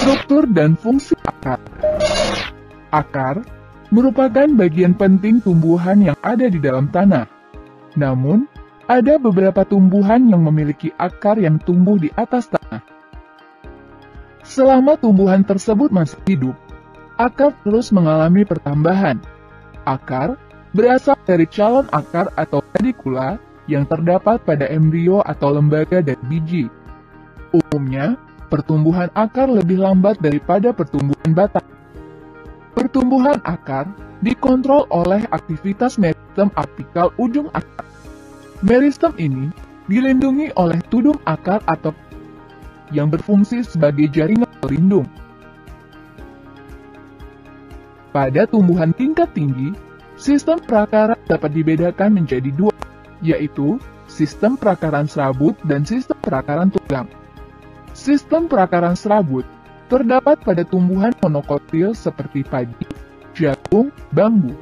Struktur dan fungsi akar. Akar merupakan bagian penting tumbuhan yang ada di dalam tanah. Namun, ada beberapa tumbuhan yang memiliki akar yang tumbuh di atas tanah. Selama tumbuhan tersebut masih hidup, akar terus mengalami pertambahan. Akar berasal dari calon akar atau pedikula yang terdapat pada embrio atau lembaga dari biji. Umumnya, pertumbuhan akar lebih lambat daripada pertumbuhan batang. Pertumbuhan akar dikontrol oleh aktivitas meristem apikal ujung akar. Meristem ini dilindungi oleh tudung akar atau yang berfungsi sebagai jaringan pelindung. Pada tumbuhan tingkat tinggi, sistem perakaran dapat dibedakan menjadi dua, yaitu sistem perakaran serabut dan sistem perakaran tunggang. Sistem perakaran serabut terdapat pada tumbuhan monokotil seperti padi, jagung, bambu.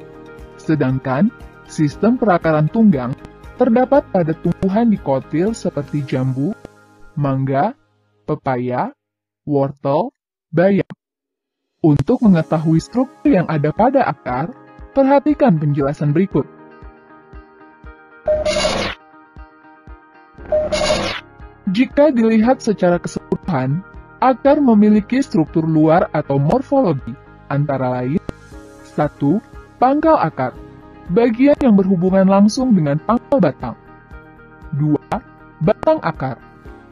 Sedangkan sistem perakaran tunggang terdapat pada tumbuhan dikotil seperti jambu, mangga, pepaya, wortel, bayam. Untuk mengetahui struktur yang ada pada akar, perhatikan penjelasan berikut. Jika dilihat secara keseluruhan, akar memiliki struktur luar atau morfologi, antara lain 1. Pangkal akar, bagian yang berhubungan langsung dengan pangkal batang. 2. Batang akar,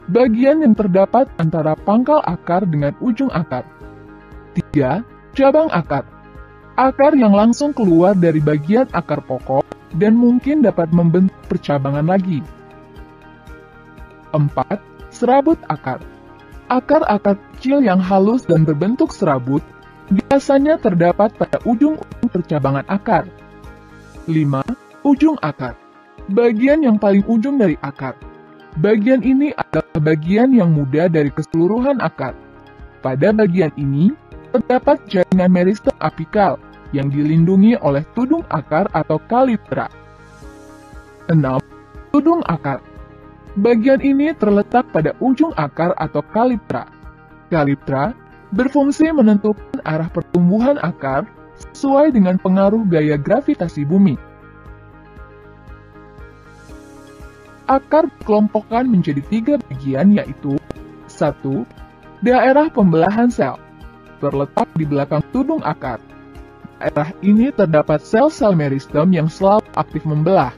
bagian yang terdapat antara pangkal akar dengan ujung akar. 3. Cabang akar, akar yang langsung keluar dari bagian akar pokok dan mungkin dapat membentuk percabangan lagi. 4. Serabut akar, akar-akar kecil yang halus dan berbentuk serabut biasanya terdapat pada ujung-ujung percabangan akar. 5. Ujung akar, bagian yang paling ujung dari akar. Bagian ini adalah bagian yang muda dari keseluruhan akar. Pada bagian ini, terdapat jaringan meristem apikal yang dilindungi oleh tudung akar atau kaliptra. 6. Tudung akar, bagian ini terletak pada ujung akar atau kaliptra. Kaliptra berfungsi menentukan arah pertumbuhan akar sesuai dengan pengaruh gaya gravitasi bumi. Akar dikelompokkan menjadi 3 bagian, yaitu 1. Daerah pembelahan sel, terletak di belakang tudung akar. Daerah ini terdapat sel-sel meristem yang selalu aktif membelah.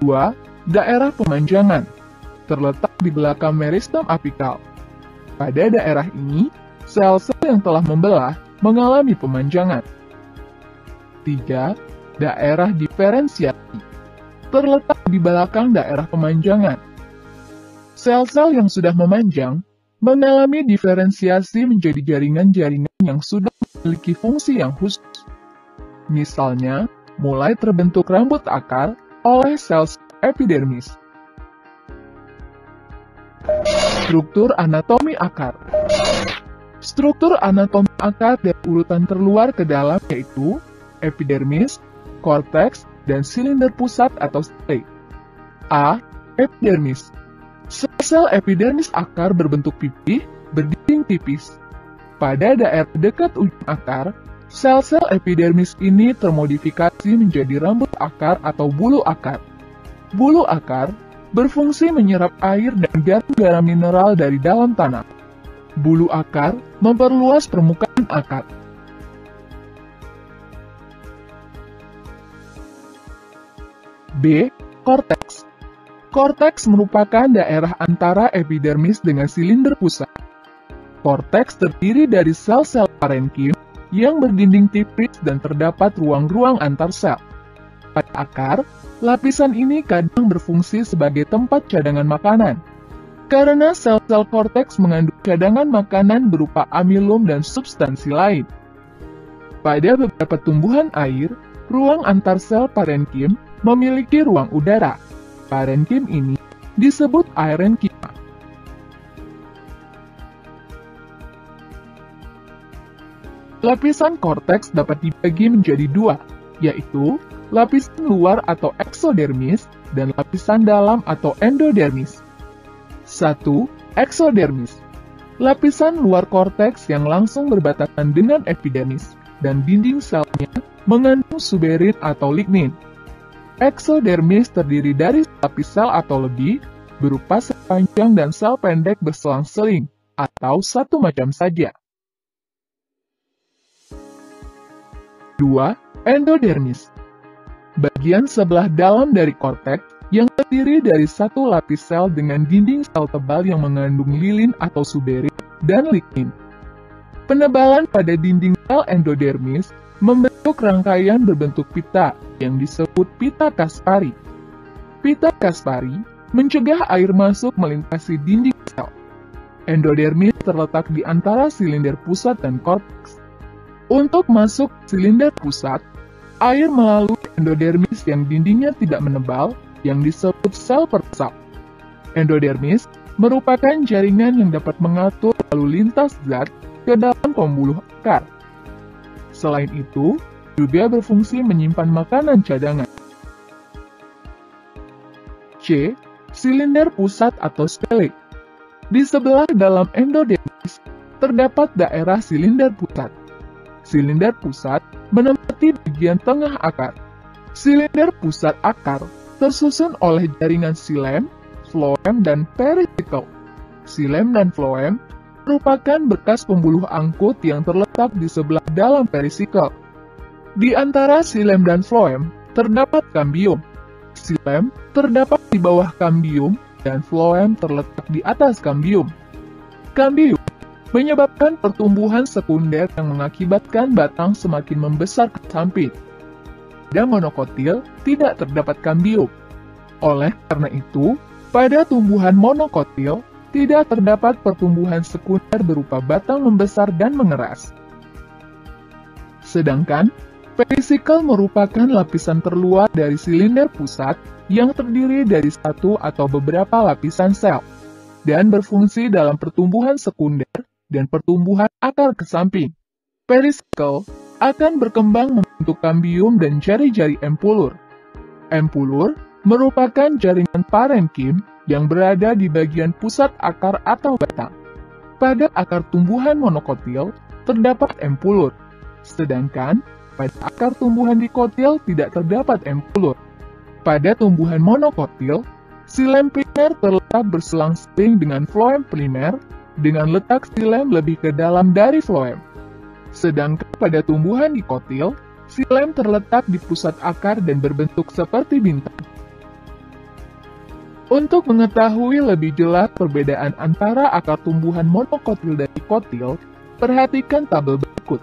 2. Daerah pemanjangan, terletak di belakang meristem apikal. Pada daerah ini, sel-sel yang telah membelah mengalami pemanjangan. 3. Daerah diferensiasi, terletak di belakang daerah pemanjangan. Sel-sel yang sudah memanjang mengalami diferensiasi menjadi jaringan-jaringan yang sudah memiliki fungsi yang khusus. Misalnya, mulai terbentuk rambut akar oleh sel epidermis. Struktur anatomi akar. Struktur anatomi akar dari urutan terluar ke dalam yaitu epidermis, korteks, dan silinder pusat atau stele. A. Epidermis. Sel-sel epidermis akar berbentuk pipih, berdinding tipis. Pada daerah dekat ujung akar, sel-sel epidermis ini termodifikasi menjadi rambut akar atau bulu akar. Bulu akar berfungsi menyerap air dan garam-garam mineral dari dalam tanah. Bulu akar memperluas permukaan akar. B. Korteks. Korteks merupakan daerah antara epidermis dengan silinder pusat. Korteks terdiri dari sel-sel parenkim yang berdinding tipis dan terdapat ruang-ruang antar sel. Pada akar, Lapisan ini kadang berfungsi sebagai tempat cadangan makanan, karena sel-sel korteks mengandung cadangan makanan berupa amilum dan substansi lain. Pada beberapa tumbuhan air, ruang antar sel parenkim memiliki ruang udara. Parenkim ini disebut aerenkima. Lapisan korteks dapat dibagi menjadi dua, yaitu lapisan luar atau eksodermis dan lapisan dalam atau endodermis. 1. Eksodermis. Lapisan luar korteks yang langsung berbatasan dengan epidermis dan dinding selnya mengandung suberin atau lignin. Eksodermis terdiri dari lapis sel atau lebih, berupa sel panjang dan sel pendek berselang-seling, atau satu macam saja. 2. Endodermis. Bagian sebelah dalam dari korteks yang terdiri dari satu lapis sel dengan dinding sel tebal yang mengandung lilin atau suberin dan lignin. Penebalan pada dinding sel endodermis membentuk rangkaian berbentuk pita yang disebut pita Kaspari. Pita Kaspari mencegah air masuk melintasi dinding sel. Endodermis terletak di antara silinder pusat dan korteks. Untuk masuk silinder pusat, air melalui endodermis yang dindingnya tidak menebal, yang disebut sel peresap. Endodermis merupakan jaringan yang dapat mengatur lalu lintas zat ke dalam pembuluh akar. Selain itu, juga berfungsi menyimpan makanan cadangan. C. Silinder pusat atau stele. Di sebelah dalam endodermis, terdapat daerah silinder pusat. Silinder pusat menempati bagian tengah akar. Silinder pusat akar tersusun oleh jaringan xilem, floem, dan perisikkel. Xilem dan floem merupakan bekas pembuluh angkut yang terletak di sebelah dalam perisikkel. Di antara xilem dan floem terdapat kambium. Xilem terdapat di bawah kambium dan floem terletak di atas kambium. Kambium menyebabkan pertumbuhan sekunder yang mengakibatkan batang semakin membesar ke samping. Pada monokotil tidak terdapat kambium. Oleh karena itu, pada tumbuhan monokotil tidak terdapat pertumbuhan sekunder berupa batang membesar dan mengeras. Sedangkan, perisikkel merupakan lapisan terluar dari silinder pusat yang terdiri dari satu atau beberapa lapisan sel, dan berfungsi dalam pertumbuhan sekunder dan pertumbuhan akar ke samping. Perisikkel akan berkembang membentuk kambium dan jari-jari empulur. Empulur merupakan jaringan parenkim yang berada di bagian pusat akar atau batang. Pada akar tumbuhan monokotil terdapat empulur, sedangkan pada akar tumbuhan dikotil tidak terdapat empulur. Pada tumbuhan monokotil, xilem primer terletak berselang-seling dengan floem primer, dengan letak xilem lebih ke dalam dari floem. Sedangkan pada tumbuhan dikotil, xilem terletak di pusat akar dan berbentuk seperti bintang. Untuk mengetahui lebih jelas perbedaan antara akar tumbuhan monokotil dan dikotil, perhatikan tabel berikut.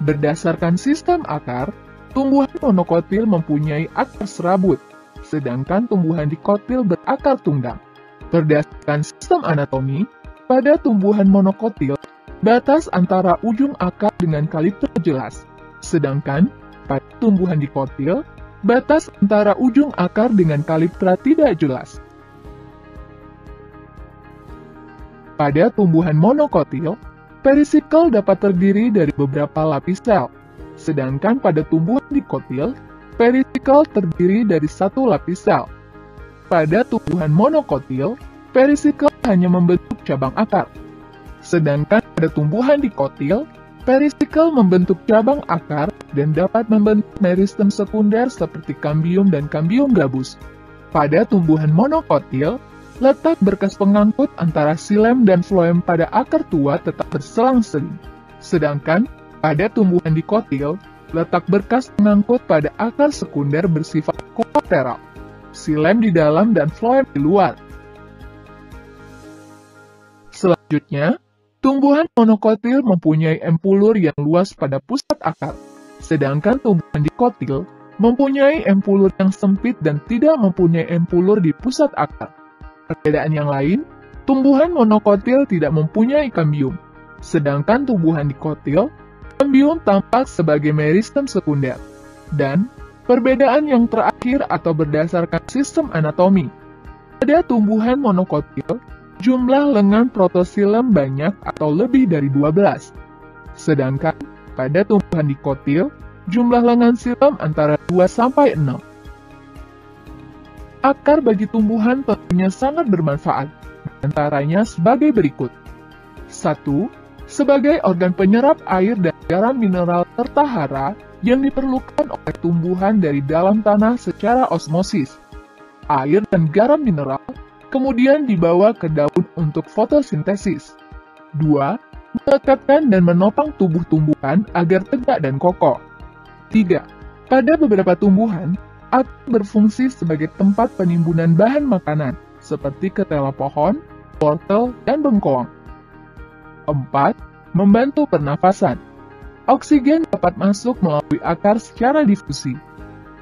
Berdasarkan sistem akar, tumbuhan monokotil mempunyai akar serabut, sedangkan tumbuhan dikotil berakar tunggang. Berdasarkan sistem anatomi, pada tumbuhan monokotil, batas antara ujung akar dengan kalipter jelas, sedangkan pada tumbuhan dikotil, batas antara ujung akar dengan kaliptra tidak jelas. Pada tumbuhan monokotil, perisikkel dapat terdiri dari beberapa lapis sel, sedangkan pada tumbuhan dikotil, perisikkel terdiri dari satu lapis sel. Pada tumbuhan monokotil, perisikkel hanya membentuk cabang akar. Sedangkan pada tumbuhan dikotil, perisikkel membentuk cabang akar dan dapat membentuk meristem sekunder seperti kambium dan kambium gabus. Pada tumbuhan monokotil, letak berkas pengangkut antara xilem dan floem pada akar tua tetap berselang-seling. Sedangkan pada tumbuhan dikotil, letak berkas pengangkut pada akar sekunder bersifat kolateral. Xilem di dalam dan floem di luar. Selanjutnya, tumbuhan monokotil mempunyai empulur yang luas pada pusat akar, sedangkan tumbuhan dikotil mempunyai empulur yang sempit dan tidak mempunyai empulur di pusat akar. Perbedaan yang lain, tumbuhan monokotil tidak mempunyai kambium, sedangkan tumbuhan dikotil, kambium tampak sebagai meristem sekunder. Dan perbedaan yang terakhir atau berdasarkan sistem anatomi. Pada tumbuhan monokotil, jumlah lengan protosilem banyak atau lebih dari 12. Sedangkan pada tumbuhan dikotil, jumlah lengan silem antara 2-6. Akar bagi tumbuhan tentunya sangat bermanfaat, antaranya sebagai berikut. 1. Sebagai organ penyerap air dan garam mineral serta hara yang diperlukan oleh tumbuhan dari dalam tanah secara osmosis. Air dan garam mineral kemudian dibawa ke daun untuk fotosintesis. 2. Melekatkan dan menopang tubuh tumbuhan agar tegak dan kokoh. 3. Pada beberapa tumbuhan, akar berfungsi sebagai tempat penimbunan bahan makanan, seperti ketela pohon, wortel, dan bengkoang. 4. Membantu pernafasan. Oksigen dapat masuk melalui akar secara difusi.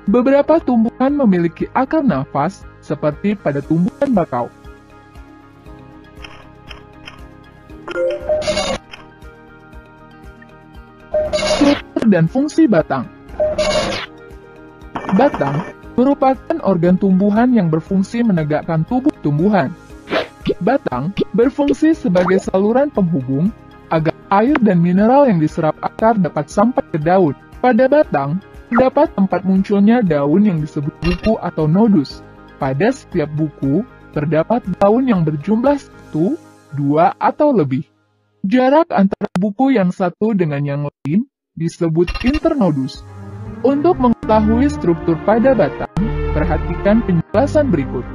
Beberapa tumbuhan memiliki akar nafas, seperti pada tumbuhan bakau. Struktur dan fungsi batang. Batang merupakan organ tumbuhan yang berfungsi menegakkan tubuh tumbuhan. Batang berfungsi sebagai saluran penghubung agar air dan mineral yang diserap akar dapat sampai ke daun. Pada batang, terdapat tempat munculnya daun yang disebut buku atau nodus. Pada setiap buku, terdapat daun yang berjumlah 1, 2, atau lebih. Jarak antara buku yang satu dengan yang lain disebut internodus. Untuk mengetahui struktur pada batang, perhatikan penjelasan berikut.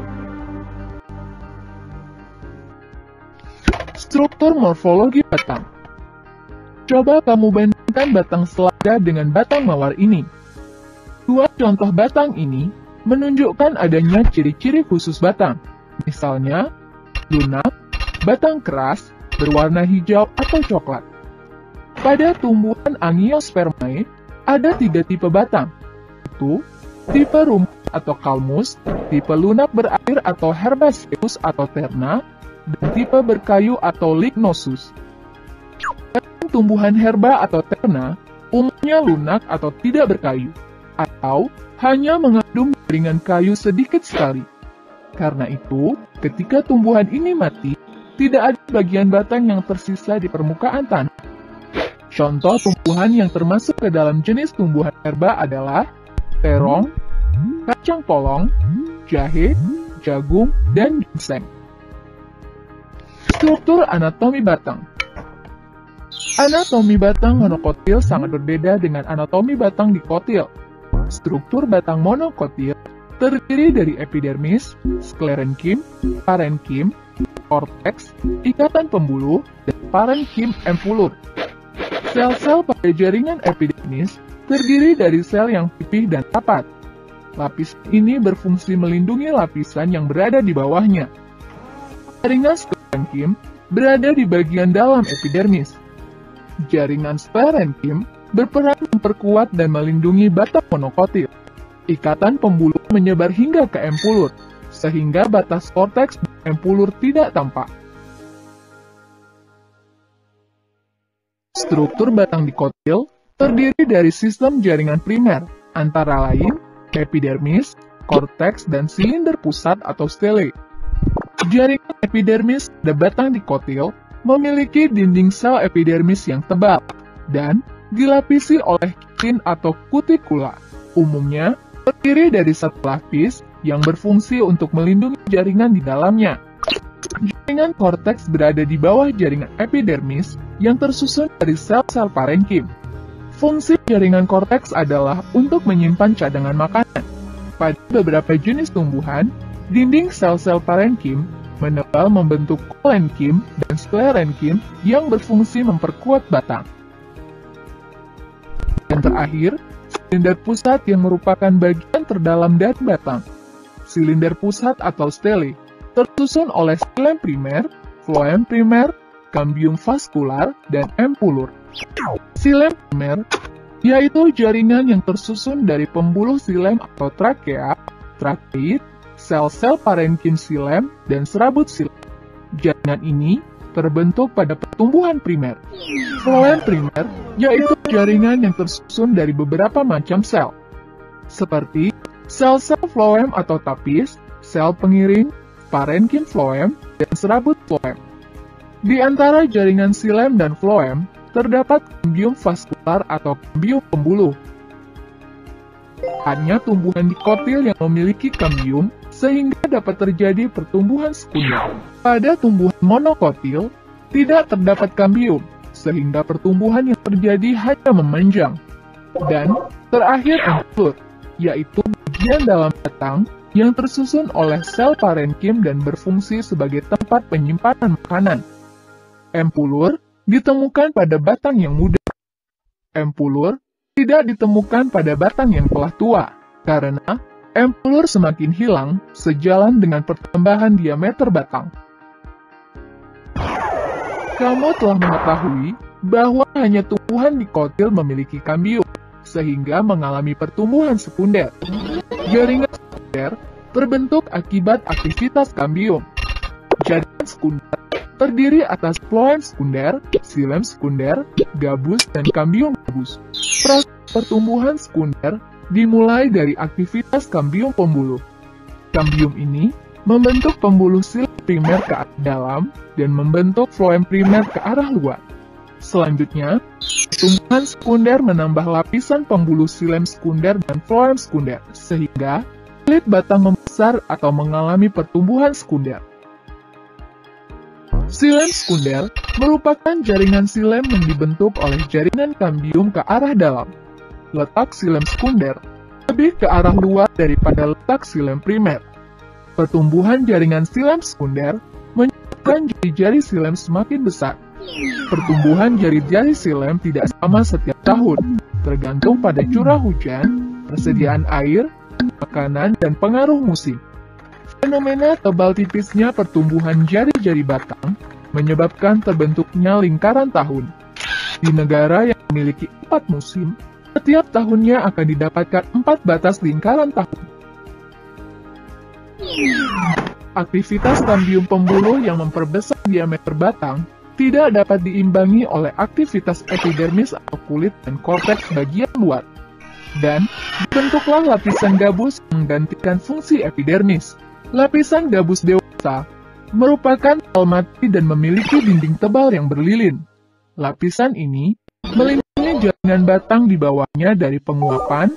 Struktur morfologi batang. Coba kamu bandingkan batang selada dengan batang mawar ini. Dua contoh batang ini menunjukkan adanya ciri-ciri khusus batang. Misalnya, lunak, batang keras, berwarna hijau atau coklat. Pada tumbuhan Angiospermae, ada 3 tipe batang, yaitu tipe rumput atau kalmus, tipe lunak berair atau herbaceous atau terna, dan tipe berkayu atau lignosus. Tumbuhan herba atau terna umumnya lunak atau tidak berkayu, atau hanya mengandung jaringan kayu sedikit sekali. Karena itu, ketika tumbuhan ini mati, tidak ada bagian batang yang tersisa di permukaan tanah. Contoh tumbuhan yang termasuk ke dalam jenis tumbuhan herba adalah terong, kacang polong, jahe, jagung, dan ginseng. Struktur anatomi batang. Anatomi batang monokotil sangat berbeda dengan anatomi batang dikotil. Struktur batang monokotil terdiri dari epidermis, sklerenkim, parenkim, korteks, ikatan pembuluh, dan parenkim empulur. Sel-sel pada jaringan epidermis terdiri dari sel yang pipih dan rapat. Lapis ini berfungsi melindungi lapisan yang berada di bawahnya. Jaringan sklerenkim berada di bagian dalam epidermis. Jaringan sklerenkim berperan memperkuat dan melindungi batang monokotil. Ikatan pembuluh menyebar hingga ke empulur, sehingga batas korteks dan empulur tidak tampak. Struktur batang dikotil terdiri dari sistem jaringan primer, antara lain epidermis, korteks, dan silinder pusat atau stele. Jaringan epidermis pada batang dikotil memiliki dinding sel epidermis yang tebal dan dilapisi oleh kitin atau kutikula. Umumnya terdiri dari satu lapis yang berfungsi untuk melindungi jaringan di dalamnya. Jaringan korteks berada di bawah jaringan epidermis yang tersusun dari sel-sel parenkim. Fungsi jaringan korteks adalah untuk menyimpan cadangan makanan. Pada beberapa jenis tumbuhan, dinding sel-sel parenkim menebal membentuk kolenkim dan sklerenkim yang berfungsi memperkuat batang. Dan terakhir, silinder pusat yang merupakan bagian terdalam dari batang. Silinder pusat atau stele tersusun oleh xilem primer, floem primer, cambium vascular, dan empulur. Xilem primer yaitu jaringan yang tersusun dari pembuluh xilem atau trakea, trakeit, sel-sel parenkim xilem, dan serabut xilem. Jaringan ini terbentuk pada pertumbuhan primer. Floem primer yaitu jaringan yang tersusun dari beberapa macam sel, seperti sel-sel floem atau tapis, sel pengiring, parenkim floem, dan serabut floem. Di antara jaringan xilem dan floem, terdapat kambium vaskular atau kambium pembuluh. Hanya tumbuhan dikotil yang memiliki kambium, sehingga dapat terjadi pertumbuhan sekunder. Pada tumbuhan monokotil, tidak terdapat kambium, sehingga pertumbuhan yang terjadi hanya memanjang. Dan terakhir empulur, yaitu bagian dalam batang yang tersusun oleh sel parenkim dan berfungsi sebagai tempat penyimpanan makanan. Empulur ditemukan pada batang yang muda. Empulur tidak ditemukan pada batang yang telah tua, karena empulur semakin hilang sejalan dengan pertambahan diameter batang. Kamu telah mengetahui bahwa hanya tumbuhan dikotil memiliki kambium, sehingga mengalami pertumbuhan sekunder. Jaringan sekunder terbentuk akibat aktivitas kambium. Jaringan sekunder terdiri atas floem sekunder, xilem sekunder, gabus, dan kambium gabus. Proses pertumbuhan sekunder dimulai dari aktivitas kambium pembuluh. Kambium ini membentuk pembuluh xilem primer ke arah dalam dan membentuk floem primer ke arah luar. Selanjutnya, pertumbuhan sekunder menambah lapisan pembuluh xilem sekunder dan floem sekunder, sehingga kulit batang membesar atau mengalami pertumbuhan sekunder. Xilem sekunder merupakan jaringan xilem yang dibentuk oleh jaringan kambium ke arah dalam. Letak xilem sekunder lebih ke arah luar daripada letak xilem primer. Pertumbuhan jaringan xilem sekunder menyebabkan jari-jari xilem semakin besar. Pertumbuhan jari-jari xilem tidak sama setiap tahun, tergantung pada curah hujan, persediaan air, makanan, dan pengaruh musim. Fenomena tebal tipisnya pertumbuhan jari-jari batang menyebabkan terbentuknya lingkaran tahun. Di negara yang memiliki 4 musim, setiap tahunnya akan didapatkan 4 batas lingkaran tahun. Aktivitas kambium pembuluh yang memperbesar diameter batang tidak dapat diimbangi oleh aktivitas epidermis atau kulit dan korteks bagian luar. Dan dibentuklah lapisan gabus yang menggantikan fungsi epidermis. Lapisan gabus dewasa merupakan sel mati dan memiliki dinding tebal yang berlilin. Lapisan ini melindungi jaringan batang di bawahnya dari penguapan,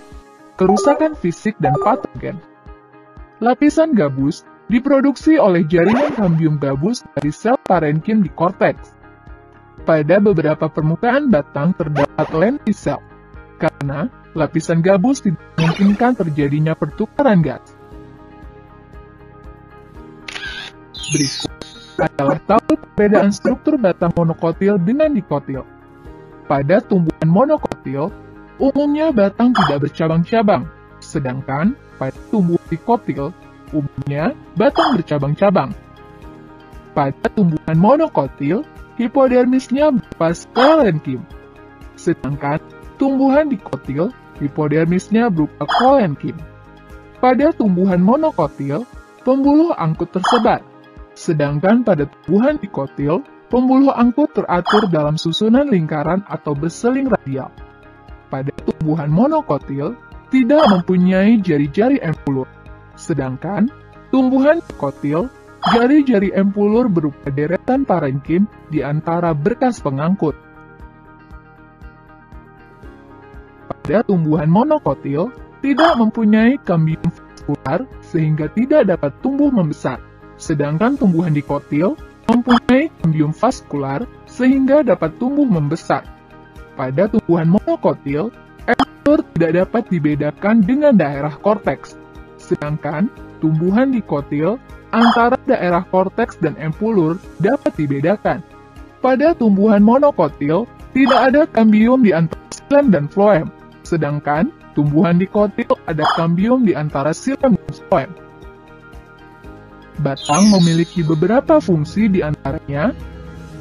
kerusakan fisik, dan patogen. Lapisan gabus diproduksi oleh jaringan kambium gabus dari sel parenkim di korteks. Pada beberapa permukaan batang terdapat lentisel, karena lapisan gabus tidak memungkinkan terjadinya pertukaran gas. Berikut adalah tabel perbedaan struktur batang monokotil dengan dikotil. Pada tumbuhan monokotil, umumnya batang tidak bercabang-cabang, sedangkan pada tumbuhan dikotil, umumnya batang bercabang-cabang. Pada tumbuhan monokotil, hipodermisnya berupa kolenkim, sedangkan tumbuhan dikotil, hipodermisnya berupa kolenkim. Pada tumbuhan monokotil, pembuluh angkut tersebar, sedangkan pada tumbuhan dikotil, pembuluh angkut teratur dalam susunan lingkaran atau berseling radial. Pada tumbuhan monokotil, tidak mempunyai jari-jari empulur, sedangkan tumbuhan dikotil, jari-jari empulur berupa deretan parenkim di antara berkas pengangkut. Pada tumbuhan monokotil, tidak mempunyai kambium vaskular sehingga tidak dapat tumbuh membesar. Sedangkan tumbuhan dikotil mempunyai kambium vaskular sehingga dapat tumbuh membesar. Pada tumbuhan monokotil, empulur tidak dapat dibedakan dengan daerah korteks. Sedangkan tumbuhan dikotil, antara daerah korteks dan empulur dapat dibedakan. Pada tumbuhan monokotil, tidak ada kambium di antara xilem dan floem. Sedangkan tumbuhan dikotil ada kambium di antara xilem dan floem. Batang memiliki beberapa fungsi di antaranya.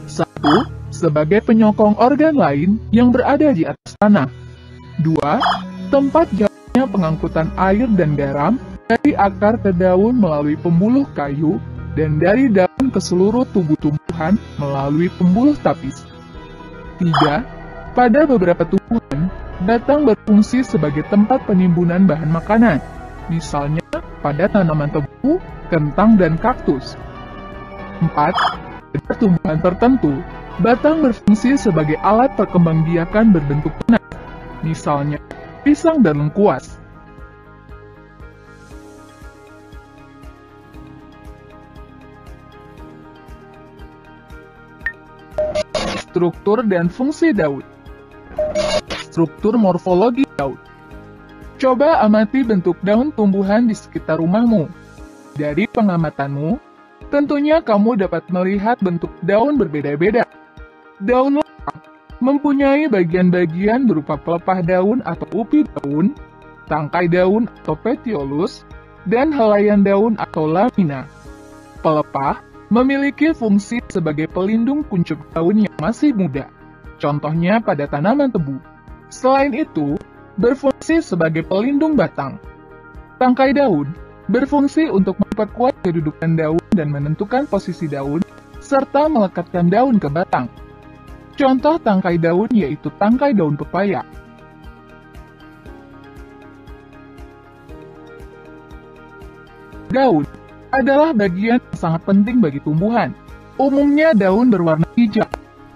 1. Sebagai penyokong organ lain yang berada di atas tanah. 2. Tempat jalannya pengangkutan air dan garam dari akar ke daun melalui pembuluh kayu dan dari daun ke seluruh tubuh tumbuhan melalui pembuluh tapis. 3. Pada beberapa tumbuhan, batang berfungsi sebagai tempat penimbunan bahan makanan, misalnya pada tanaman tebu, kentang, dan kaktus. 4. Pada tumbuhan tertentu, batang berfungsi sebagai alat perkembangbiakan berbentuk tunas, misalnya pisang dan lengkuas. Struktur dan fungsi daun. Struktur morfologi daun. Coba amati bentuk daun tumbuhan di sekitar rumahmu. Dari pengamatanmu, tentunya kamu dapat melihat bentuk daun berbeda-beda. Daun lengkap mempunyai bagian-bagian berupa pelepah daun atau upi daun, tangkai daun atau petiolus, dan helaian daun atau lamina. Pelepah memiliki fungsi sebagai pelindung kuncup daun yang masih muda, contohnya pada tanaman tebu. Selain itu, berfungsi sebagai pelindung batang. Tangkai daun berfungsi untuk memperkuat kedudukan daun dan menentukan posisi daun, serta melekatkan daun ke batang. Contoh tangkai daun yaitu tangkai daun pepaya. Daun adalah bagian yang sangat penting bagi tumbuhan. Umumnya daun berwarna hijau,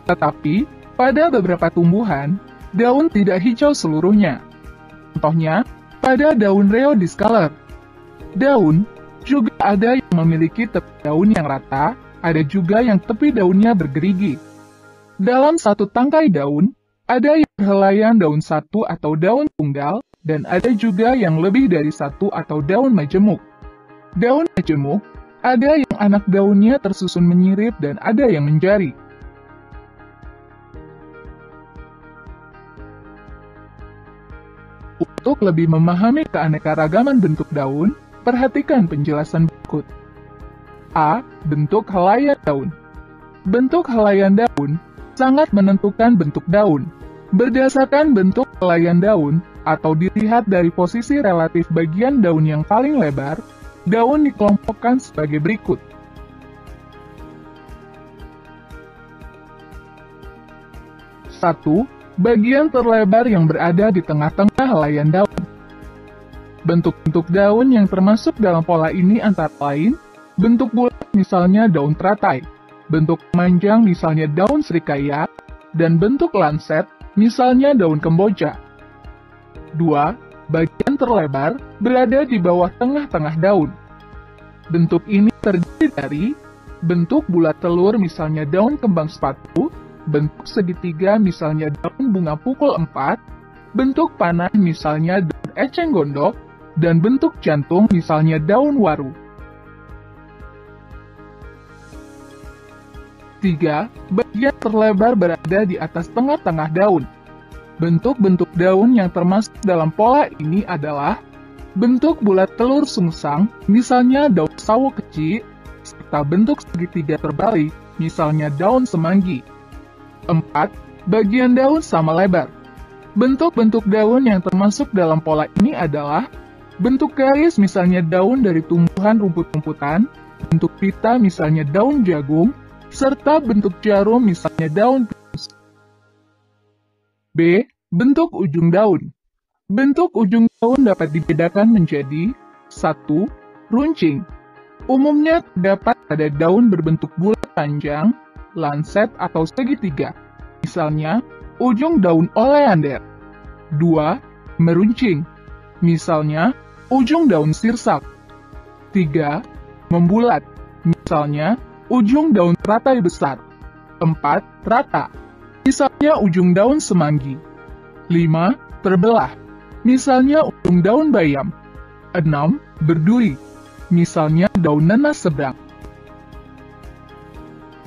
tetapi pada beberapa tumbuhan, daun tidak hijau seluruhnya. Contohnya, pada daun Rheodiscaler. Daun juga ada yang memiliki tepi daun yang rata, ada juga yang tepi daunnya bergerigi. Dalam satu tangkai daun, ada yang helaian daun satu atau daun tunggal, dan ada juga yang lebih dari satu atau daun majemuk. Daun majemuk, ada yang anak daunnya tersusun menyirip dan ada yang menjari. Untuk lebih memahami keanekaragaman bentuk daun, perhatikan penjelasan berikut. A. Bentuk helaian daun. Bentuk helaian daun sangat menentukan bentuk daun. Berdasarkan bentuk helaian daun, atau dilihat dari posisi relatif bagian daun yang paling lebar, daun dikelompokkan sebagai berikut. 1. Bagian terlebar yang berada di tengah-tengah helaian daun. Bentuk-bentuk daun yang termasuk dalam pola ini antara lain, bentuk bulat misalnya daun teratai, bentuk panjang misalnya daun serikaya, dan bentuk lanset misalnya daun kemboja. 2. Bagian terlebar berada di bawah tengah-tengah daun. Bentuk ini terdiri dari bentuk bulat telur misalnya daun kembang sepatu, bentuk segitiga misalnya daun bunga pukul 4, bentuk panah misalnya daun eceng gondok, dan bentuk jantung misalnya daun waru. 3. Bagian terlebar berada di atas tengah-tengah daun. Bentuk-bentuk daun yang termasuk dalam pola ini adalah bentuk bulat telur sungsang, misalnya daun sawo kecil, serta bentuk segitiga terbalik, misalnya daun semanggi. 4. Bagian daun sama lebar. Bentuk-bentuk daun yang termasuk dalam pola ini adalah bentuk garis misalnya daun dari tumbuhan rumput-rumputan, bentuk pita misalnya daun jagung, serta bentuk jarum misalnya daun pinus. B. Bentuk ujung daun. Bentuk ujung daun dapat dibedakan menjadi 1. Runcing. Umumnya terdapat pada daun berbentuk bulat panjang, lanset atau segitiga. Misalnya, ujung daun oleander. 2. Meruncing. Misalnya, ujung daun sirsak. 3. Membulat. Misalnya, ujung daun teratai besar. 4. Rata. Misalnya ujung daun semanggi. 5. Terbelah. Misalnya ujung daun bayam. 6. Berduri. Misalnya daun nanas seberang.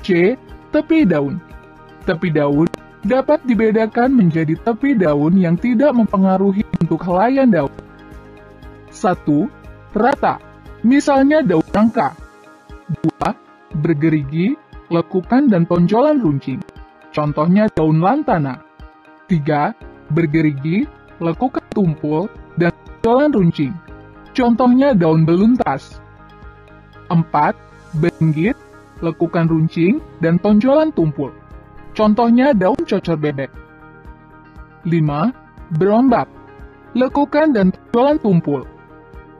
C. Tepi daun. Tepi daun dapat dibedakan menjadi tepi daun yang tidak mempengaruhi bentuk helaian daun. 1. Rata. Misalnya daun nangka. 2. Bergerigi, lekukan dan tonjolan runcing. Contohnya daun lantana. 3. Bergerigi, lekukan tumpul, dan tonjolan runcing. Contohnya daun beluntas. 4. Benggit, lekukan runcing, dan tonjolan tumpul. Contohnya daun cocor bebek. 5. Berombak, lekukan dan tonjolan tumpul.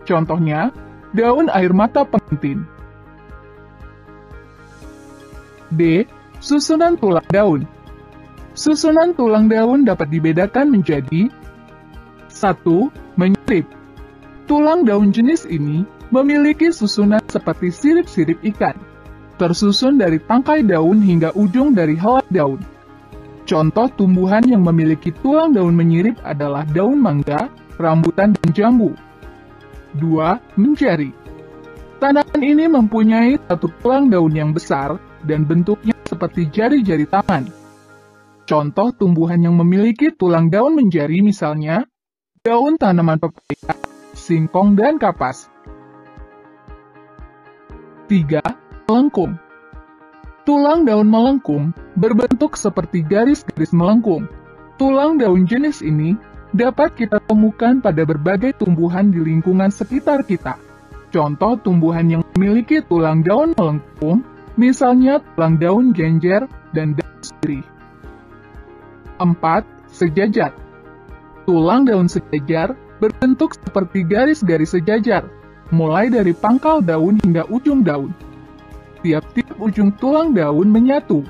Contohnya daun air mata pengantin. D. Susunan tulang daun. Susunan tulang daun dapat dibedakan menjadi 1. Menyirip. Tulang daun jenis ini memiliki susunan seperti sirip-sirip ikan, tersusun dari tangkai daun hingga ujung dari helai daun. Contoh tumbuhan yang memiliki tulang daun menyirip adalah daun mangga, rambutan, dan jambu. 2. Menjari. Tanaman ini mempunyai satu tulang daun yang besar dan bentuknya seperti jari-jari tangan. Contoh tumbuhan yang memiliki tulang daun menjari misalnya daun tanaman pepaya, singkong, dan kapas. 3. Melengkung. Tulang daun melengkung berbentuk seperti garis-garis melengkung. Tulang daun jenis ini dapat kita temukan pada berbagai tumbuhan di lingkungan sekitar kita. Contoh tumbuhan yang memiliki tulang daun melengkung, misalnya tulang daun genjer dan daun sirih. 4. Sejajar. Tulang daun sejajar berbentuk seperti garis-garis sejajar, mulai dari pangkal daun hingga ujung daun. Tiap-tiap ujung tulang daun menyatu.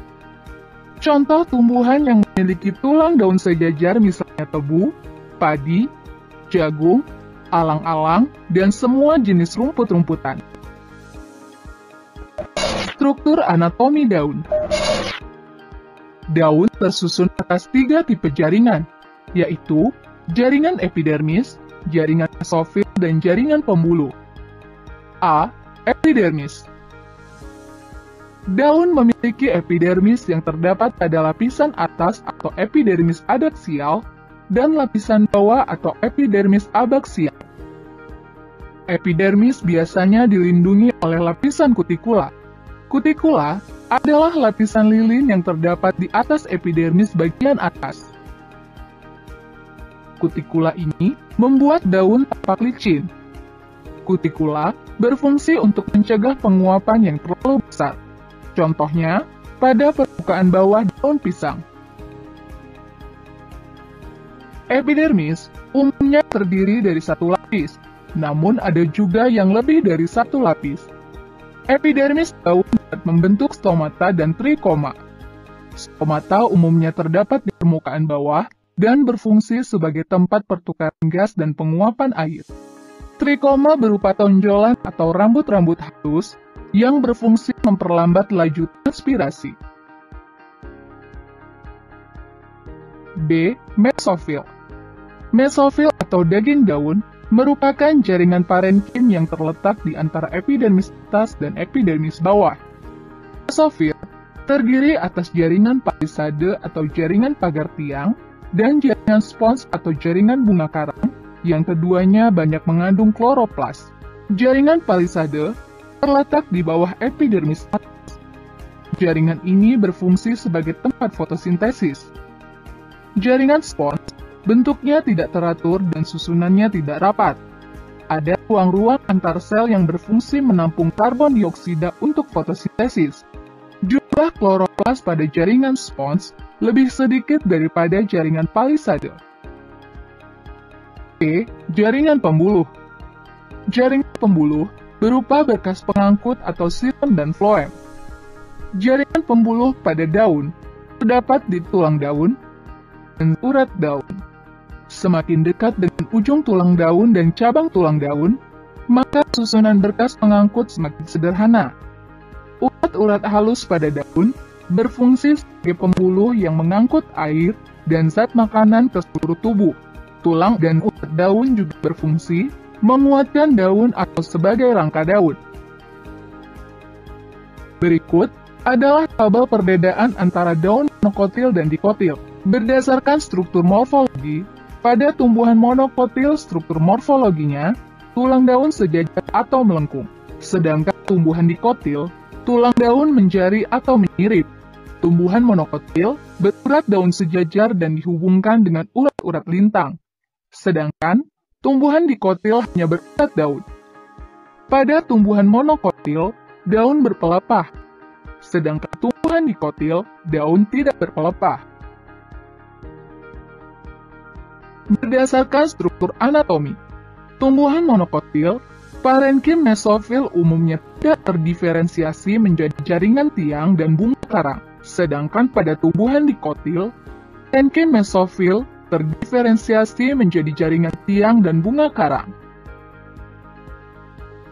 Contoh tumbuhan yang memiliki tulang daun sejajar misalnya tebu, padi, jagung, alang-alang, dan semua jenis rumput-rumputan. Struktur anatomi daun. Daun tersusun atas 3 tipe jaringan, yaitu jaringan epidermis, jaringan mesofil, dan jaringan pembuluh. A. Epidermis. Daun memiliki epidermis yang terdapat pada lapisan atas atau epidermis adaksial dan lapisan bawah atau epidermis abaksial. Epidermis biasanya dilindungi oleh lapisan kutikula. Kutikula adalah lapisan lilin yang terdapat di atas epidermis bagian atas. Kutikula ini membuat daun tampak licin. Kutikula berfungsi untuk mencegah penguapan yang terlalu besar. Contohnya, pada permukaan bawah daun pisang. Epidermis umumnya terdiri dari satu lapis, namun ada juga yang lebih dari satu lapis. Epidermis daun dapat membentuk stomata dan trikoma. Stomata umumnya terdapat di permukaan bawah dan berfungsi sebagai tempat pertukaran gas dan penguapan air. Trikoma berupa tonjolan atau rambut-rambut halus yang berfungsi memperlambat laju transpirasi. B. Mesofil. Mesofil atau daging daun merupakan jaringan parenkim yang terletak di antara epidermis atas dan epidermis bawah. Mesofil terdiri atas jaringan palisade atau jaringan pagar tiang dan jaringan spons atau jaringan bunga karang, yang keduanya banyak mengandung kloroplas. Jaringan palisade terletak di bawah epidermis atas. Jaringan ini berfungsi sebagai tempat fotosintesis. Jaringan spons bentuknya tidak teratur dan susunannya tidak rapat. Ada ruang-ruang antar sel yang berfungsi menampung karbon dioksida untuk fotosintesis. Jumlah kloroplas pada jaringan spons lebih sedikit daripada jaringan palisade. E. Jaringan pembuluh. Jaringan pembuluh berupa berkas pengangkut atau silem dan floem. Jaringan pembuluh pada daun terdapat di tulang daun dan urat daun. Semakin dekat dengan ujung tulang daun dan cabang tulang daun, maka susunan berkas pengangkut semakin sederhana. Urat-urat halus pada daun berfungsi sebagai pembuluh yang mengangkut air dan zat makanan ke seluruh tubuh. Tulang dan urat daun juga berfungsi menguatkan daun atau sebagai rangka daun. Berikut adalah tabel perbedaan antara daun monokotil dan dikotil. Berdasarkan struktur morfologi, pada tumbuhan monokotil struktur morfologinya, tulang daun sejajar atau melengkung. Sedangkan tumbuhan dikotil, tulang daun menjari atau menyirip. Tumbuhan monokotil berurat daun sejajar dan dihubungkan dengan urat-urat lintang. Sedangkan tumbuhan dikotil hanya berikat daun. Pada tumbuhan monokotil, daun berpelepah. Sedangkan tumbuhan dikotil, daun tidak berpelepah. Berdasarkan struktur anatomi, tumbuhan monokotil, parenkim mesofil umumnya tidak terdiferensiasi menjadi jaringan tiang dan bunga karang. Sedangkan pada tumbuhan dikotil, parenkim mesofil terdiferensiasi menjadi jaringan tiang dan bunga karang.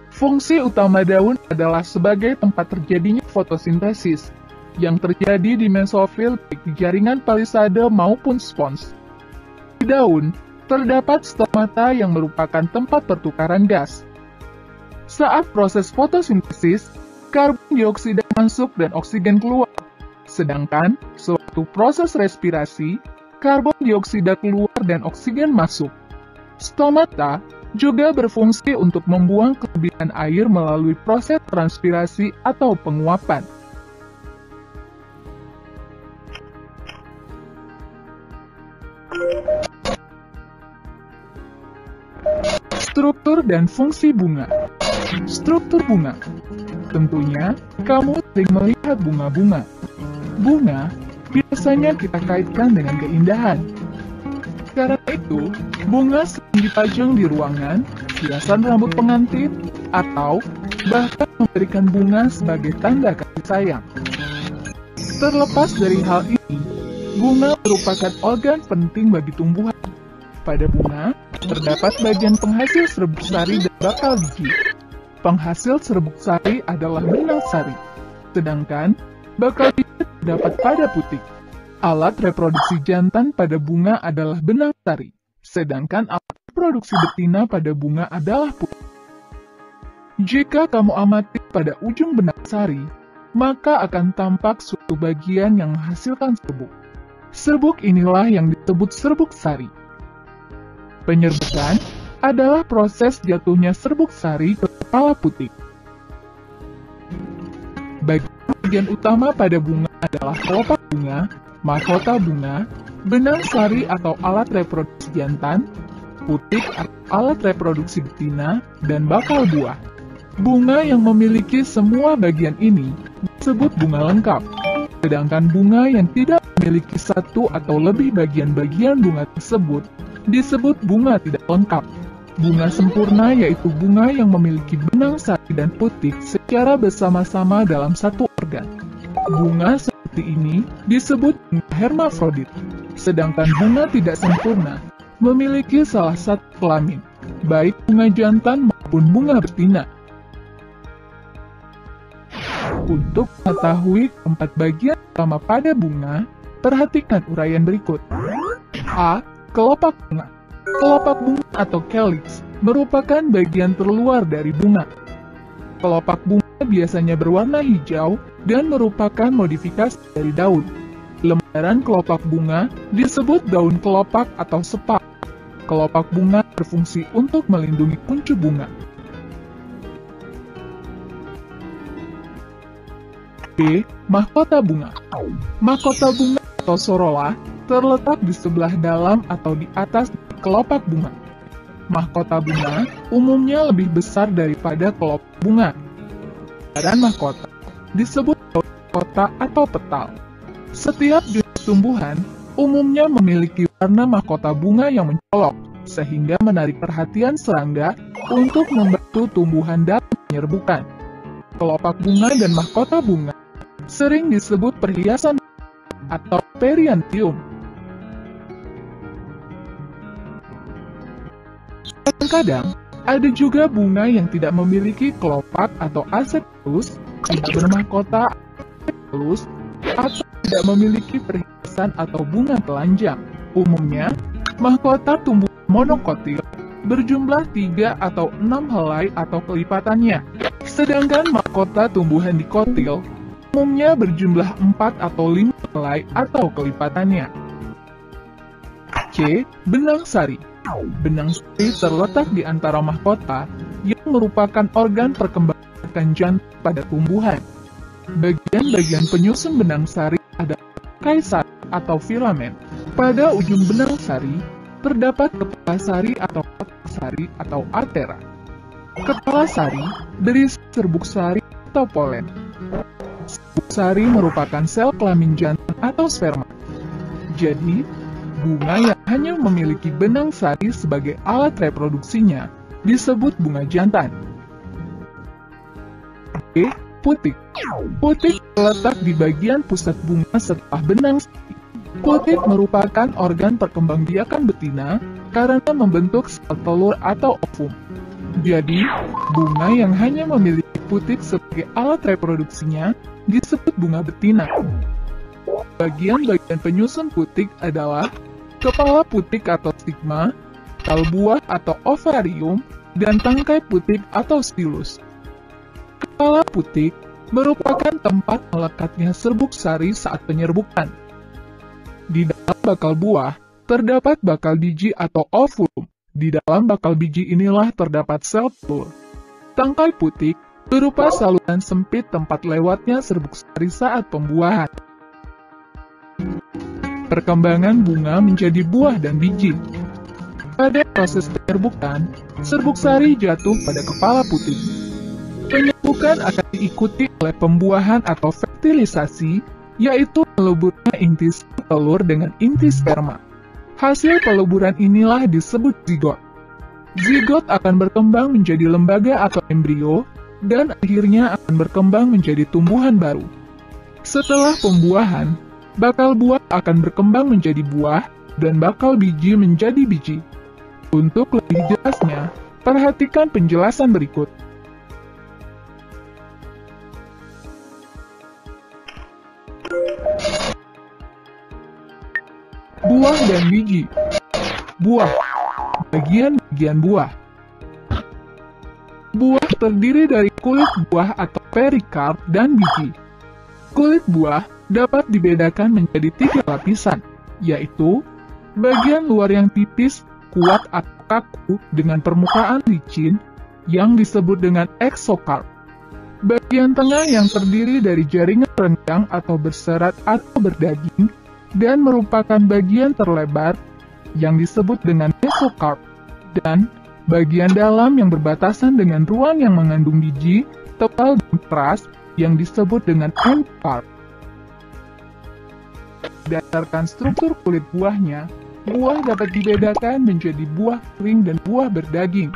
Fungsi utama daun adalah sebagai tempat terjadinya fotosintesis, yang terjadi di mesofil baik di jaringan palisade maupun spons. Di daun, terdapat stomata yang merupakan tempat pertukaran gas. Saat proses fotosintesis, karbon dioksida masuk dan oksigen keluar. Sedangkan, sewaktu proses respirasi, karbon dioksida keluar dan oksigen masuk. Stomata juga berfungsi untuk membuang kelebihan air melalui proses transpirasi atau penguapan. Struktur dan fungsi bunga. Struktur bunga. Tentunya, kamu sering melihat bunga-bunga. Bunga biasanya kita kaitkan dengan keindahan. Karena itu, bunga sering dipajang di ruangan, hiasan rambut pengantin, atau bahkan memberikan bunga sebagai tanda kasih sayang. Terlepas dari hal ini, bunga merupakan organ penting bagi tumbuhan. Pada bunga, terdapat bagian penghasil serbuk sari dan bakal biji. Penghasil serbuk sari adalah benang sari, sedangkan bakal biji terdapat pada putik. Alat reproduksi jantan pada bunga adalah benang sari, sedangkan alat reproduksi betina pada bunga adalah putik. Jika kamu amati pada ujung benang sari, maka akan tampak suatu bagian yang menghasilkan serbuk. Serbuk inilah yang disebut serbuk sari. Penyerbukan adalah proses jatuhnya serbuk sari ke kepala putik. Bagian utama pada bunga adalah kelopak bunga, mahkota bunga, benang sari atau alat reproduksi jantan, putik atau alat reproduksi betina, dan bakal buah. Bunga yang memiliki semua bagian ini disebut bunga lengkap, sedangkan bunga yang tidak memiliki satu atau lebih bagian-bagian bunga tersebut disebut bunga tidak lengkap. Bunga sempurna yaitu bunga yang memiliki benang sari dan putik secara bersama-sama dalam satu organ. Bunga seperti ini disebut bunga hermafrodit, sedangkan bunga tidak sempurna memiliki salah satu kelamin, baik bunga jantan maupun bunga betina. Untuk mengetahui keempat bagian utama pada bunga, perhatikan uraian berikut. A. Kelopak bunga. Kelopak bunga atau calyx merupakan bagian terluar dari bunga. Kelopak bunga biasanya berwarna hijau dan merupakan modifikasi dari daun. Lembaran kelopak bunga disebut daun kelopak atau sepak. Kelopak bunga berfungsi untuk melindungi kuncup bunga. B. Mahkota bunga. Mahkota bunga atau corolla terletak di sebelah dalam atau di atas kelopak bunga. Mahkota bunga umumnya lebih besar daripada kelopak bunga. Badan mahkota disebut mahkota atau petal. Setiap jenis tumbuhan umumnya memiliki warna mahkota bunga yang mencolok, sehingga menarik perhatian serangga untuk membantu tumbuhan dalam penyerbukan. Kelopak bunga dan mahkota bunga sering disebut perhiasan atau periantium. Kadang-kadang, ada juga bunga yang tidak memiliki kelopak atau asetus, tidak bermahkota halus, atau tidak memiliki perhiasan atau bunga telanjang. Umumnya, mahkota tumbuhan monokotil berjumlah 3 atau 6 helai atau kelipatannya, sedangkan mahkota tumbuhan dikotil umumnya berjumlah 4 atau 5 helai atau kelipatannya. C. Benang sari. Benang sari terletak di antara mahkota yang merupakan organ perkembangan jantan pada tumbuhan. Bagian-bagian penyusun benang sari adalah kaisar atau filamen. Pada ujung benang sari terdapat kepala sari atau kotak sari atau altera. Kepala sari berisi serbuk sari atau polen. Serbuk sari merupakan sel kelamin jantan atau sperma. Jadi, bunga yang hanya memiliki benang sari sebagai alat reproduksinya disebut bunga jantan. Putik. Putik terletak di bagian pusat bunga setelah benang sari. Putik merupakan organ perkembangbiakan betina karena membentuk sel telur atau ovum. Jadi, bunga yang hanya memiliki putik sebagai alat reproduksinya disebut bunga betina. Bagian-bagian penyusun putik adalah kepala putik atau stigma, sel buah atau ovarium, dan tangkai putik atau stilus. Kepala putik merupakan tempat melekatnya serbuk sari saat penyerbukan. Di dalam bakal buah, terdapat bakal biji atau ovum. Di dalam bakal biji inilah terdapat sel telur. Tangkai putik berupa saluran sempit tempat lewatnya serbuk sari saat pembuahan. Perkembangan bunga menjadi buah dan biji. Pada proses penyerbukan, serbuk sari jatuh pada kepala putik. Penyerbukan akan diikuti oleh pembuahan atau fertilisasi, yaitu meleburnya inti sel telur dengan inti sperma. Hasil peleburan inilah disebut zigot. Zigot akan berkembang menjadi lembaga atau embrio, dan akhirnya akan berkembang menjadi tumbuhan baru. Setelah pembuahan, bakal buah akan berkembang menjadi buah, dan bakal biji menjadi biji. Untuk lebih jelasnya, perhatikan penjelasan berikut. Buah dan biji. Buah. Bagian-bagian buah. Buah terdiri dari kulit buah atau perikarp dan biji. Kulit buah dapat dibedakan menjadi 3 lapisan, yaitu bagian luar yang tipis, kuat atau kaku dengan permukaan licin yang disebut dengan eksokarp. Bagian tengah yang terdiri dari jaringan renggang atau berserat atau berdaging dan merupakan bagian terlebar yang disebut dengan mesokarp, dan bagian dalam yang berbatasan dengan ruang yang mengandung biji, tebal dan keras yang disebut dengan endokarp. Berdasarkan struktur kulit buahnya, buah dapat dibedakan menjadi buah kering dan buah berdaging.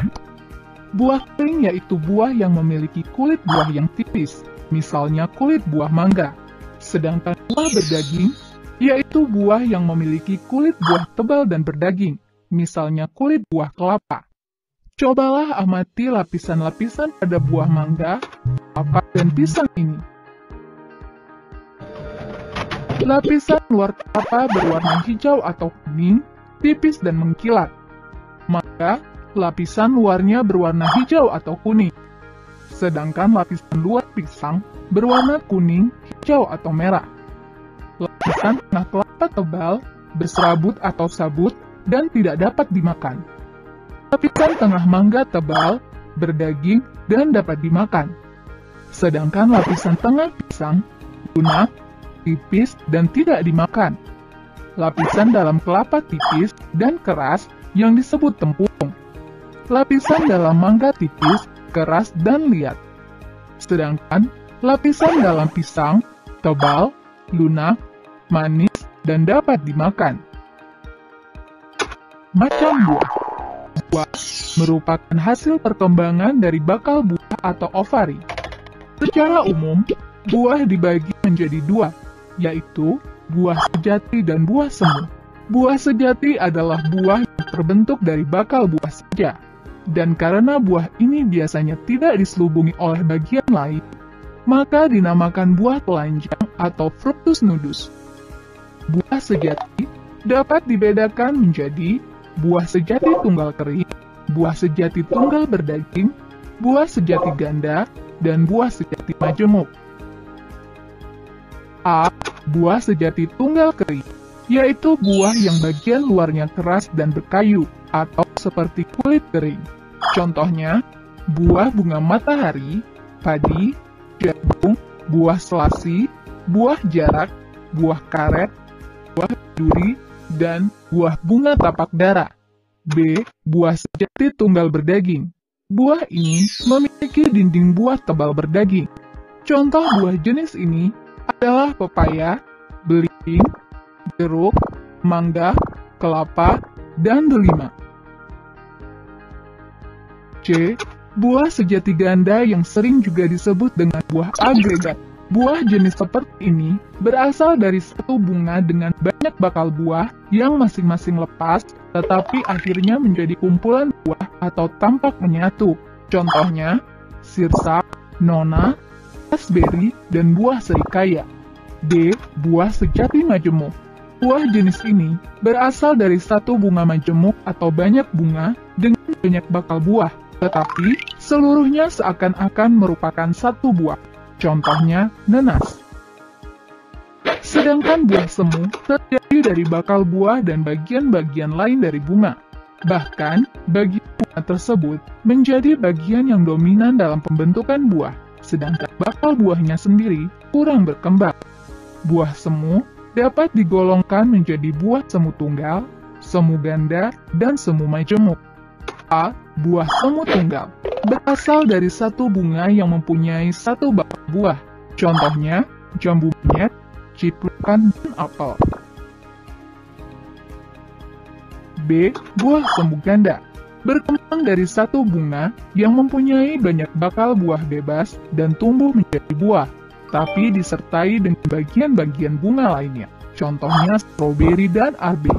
Buah kering yaitu buah yang memiliki kulit buah yang tipis, misalnya kulit buah mangga. Sedangkan buah berdaging yaitu buah yang memiliki kulit buah tebal dan berdaging, misalnya kulit buah kelapa. Cobalah amati lapisan-lapisan pada buah mangga, kelapa, dan pisang ini. Lapisan luar kelapa berwarna hijau atau kuning, tipis dan mengkilat. Maka, lapisan luarnya berwarna hijau atau kuning. Sedangkan lapisan luar pisang berwarna kuning, hijau atau merah. Lapisan tengah kelapa tebal, berserabut atau sabut, dan tidak dapat dimakan. Lapisan tengah mangga tebal, berdaging, dan dapat dimakan. Sedangkan lapisan tengah pisang, lunak, tipis, dan tidak dimakan. Lapisan dalam kelapa tipis dan keras yang disebut tempurung. Lapisan dalam mangga tipis, keras, dan liat. Sedangkan lapisan dalam pisang, tebal, lunak, manis, dan dapat dimakan. Macam buah. Buah merupakan hasil perkembangan dari bakal buah atau ovari. Secara umum, buah dibagi menjadi 2, yaitu buah sejati dan buah semu. Buah sejati adalah buah yang terbentuk dari bakal buah saja, dan karena buah ini biasanya tidak diselubungi oleh bagian lain, maka dinamakan buah telanjang atau fructus nudus. Buah sejati dapat dibedakan menjadi buah sejati tunggal kering, buah sejati tunggal berdaging, buah sejati ganda, dan buah sejati majemuk. A. Buah sejati tunggal kering, yaitu buah yang bagian luarnya keras dan berkayu, atau seperti kulit kering. Contohnya, buah bunga matahari, padi, jagung, buah selasi, buah jarak, buah karet, buah duri, dan buah bunga tapak dara. B. Buah sejati tunggal berdaging. Buah ini memiliki dinding buah tebal berdaging. Contoh buah jenis ini adalah pepaya, belimbing, jeruk, mangga, kelapa, dan delima. C. Buah sejati ganda yang sering juga disebut dengan buah agregat. Buah jenis seperti ini berasal dari satu bunga dengan banyak bakal buah yang masing-masing lepas, tetapi akhirnya menjadi kumpulan buah atau tampak menyatu. Contohnya, sirsak, nona, raspberry, dan buah serikaya. D. Buah sejati majemuk. Buah jenis ini berasal dari satu bunga majemuk atau banyak bunga dengan banyak bakal buah, tetapi seluruhnya seakan-akan merupakan satu buah. Contohnya, nanas. Sedangkan buah semu terdiri dari bakal buah dan bagian-bagian lain dari bunga. Bahkan, bagian bunga tersebut menjadi bagian yang dominan dalam pembentukan buah, sedangkan bakal buahnya sendiri kurang berkembang. Buah semu dapat digolongkan menjadi buah semu tunggal, semu ganda, dan semu majemuk. A. Buah semu tunggal berasal dari satu bunga yang mempunyai satu bakal buah. Contohnya, jambu monyet, ciplukan, dan apel. B. Buah semu ganda berkembang dari satu bunga yang mempunyai banyak bakal buah bebas dan tumbuh menjadi buah, tapi disertai dengan bagian-bagian bunga lainnya. Contohnya stroberi dan arbe.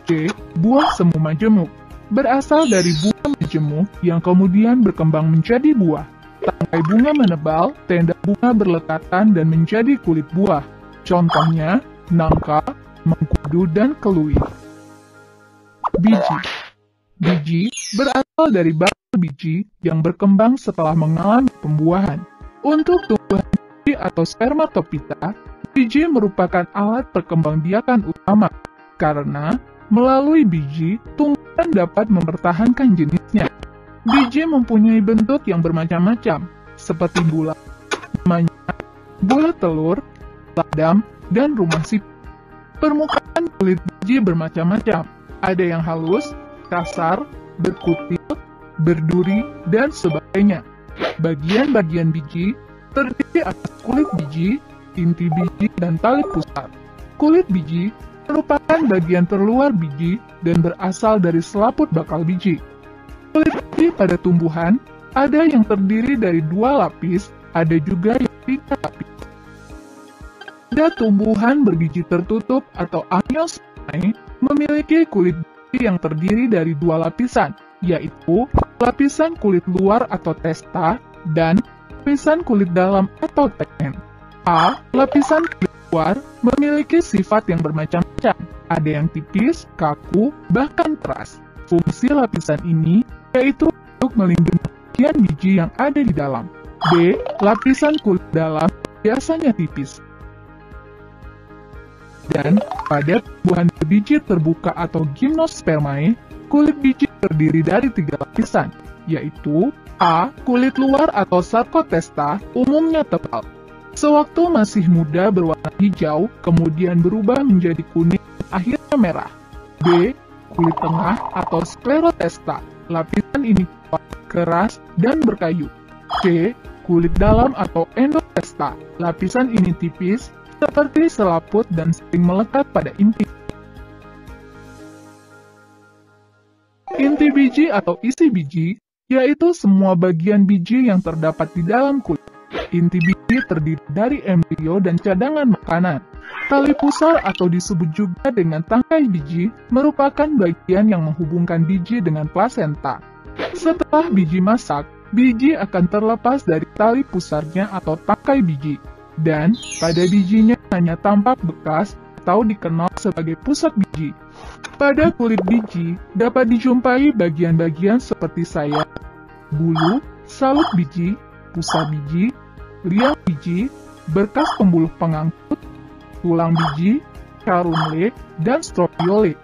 C. Buah semu majemuk berasal dari bunga majemuk yang kemudian berkembang menjadi buah. Tangkai bunga menebal, tenda bunga berlekatan dan menjadi kulit buah. Contohnya, nangka, mengkudu, dan kelui. Biji. Biji berasal dari bakal biji yang berkembang setelah mengalami pembuahan. Untuk tumbuhan biji atau spermatopita, biji merupakan alat perkembangbiakan utama, karena melalui biji, tumbuhan dapat mempertahankan jenisnya. Biji mempunyai bentuk yang bermacam-macam, seperti bulat, manyat, bulat telur, ladam, dan rumah sipit. Permukaan kulit biji bermacam-macam, ada yang halus, kasar, berkutil, berduri, dan sebagainya. Bagian-bagian biji terdiri atas kulit biji, inti biji, dan tali pusat. Kulit biji merupakan bagian terluar biji dan berasal dari selaput bakal biji. Kulit biji pada tumbuhan ada yang terdiri dari 2 lapis, ada juga yang 3 lapis. Pada tumbuhan berbiji tertutup atau angiospermae memiliki kulit biji yang terdiri dari 2 lapisan, yaitu lapisan kulit luar atau testa dan lapisan kulit dalam atau tegmen. A. Lapisan kulit luar memiliki sifat yang bermacam-macam, ada yang tipis, kaku, bahkan keras. Fungsi lapisan ini yaitu untuk melindungi bagian biji yang ada di dalam. B. Lapisan kulit dalam biasanya tipis. Dan pada tumbuhan berbiji terbuka atau gimnospermae, kulit biji terdiri dari 3 lapisan, yaitu A. Kulit luar atau sarkotesta umumnya tebal. Sewaktu masih muda berwarna hijau, kemudian berubah menjadi kuning, akhirnya merah. B. Kulit tengah atau sklerotesta. Lapisan ini kuat, keras, dan berkayu. C. Kulit dalam atau endotesta. Lapisan ini tipis, seperti selaput dan sering melekat pada inti. Inti biji atau isi biji, yaitu semua bagian biji yang terdapat di dalam kulit. Inti biji terdiri dari embrio dan cadangan makanan. Tali pusar atau disebut juga dengan tangkai biji merupakan bagian yang menghubungkan biji dengan plasenta. Setelah biji masak, biji akan terlepas dari tali pusarnya atau tangkai biji, dan pada bijinya hanya tampak bekas atau dikenal sebagai pusat biji. Pada kulit biji dapat dijumpai bagian-bagian seperti sayap, bulu, saluk biji, pusat biji, liang biji, berkas pembuluh pengangkut, tulang biji, karunle, dan strobiole.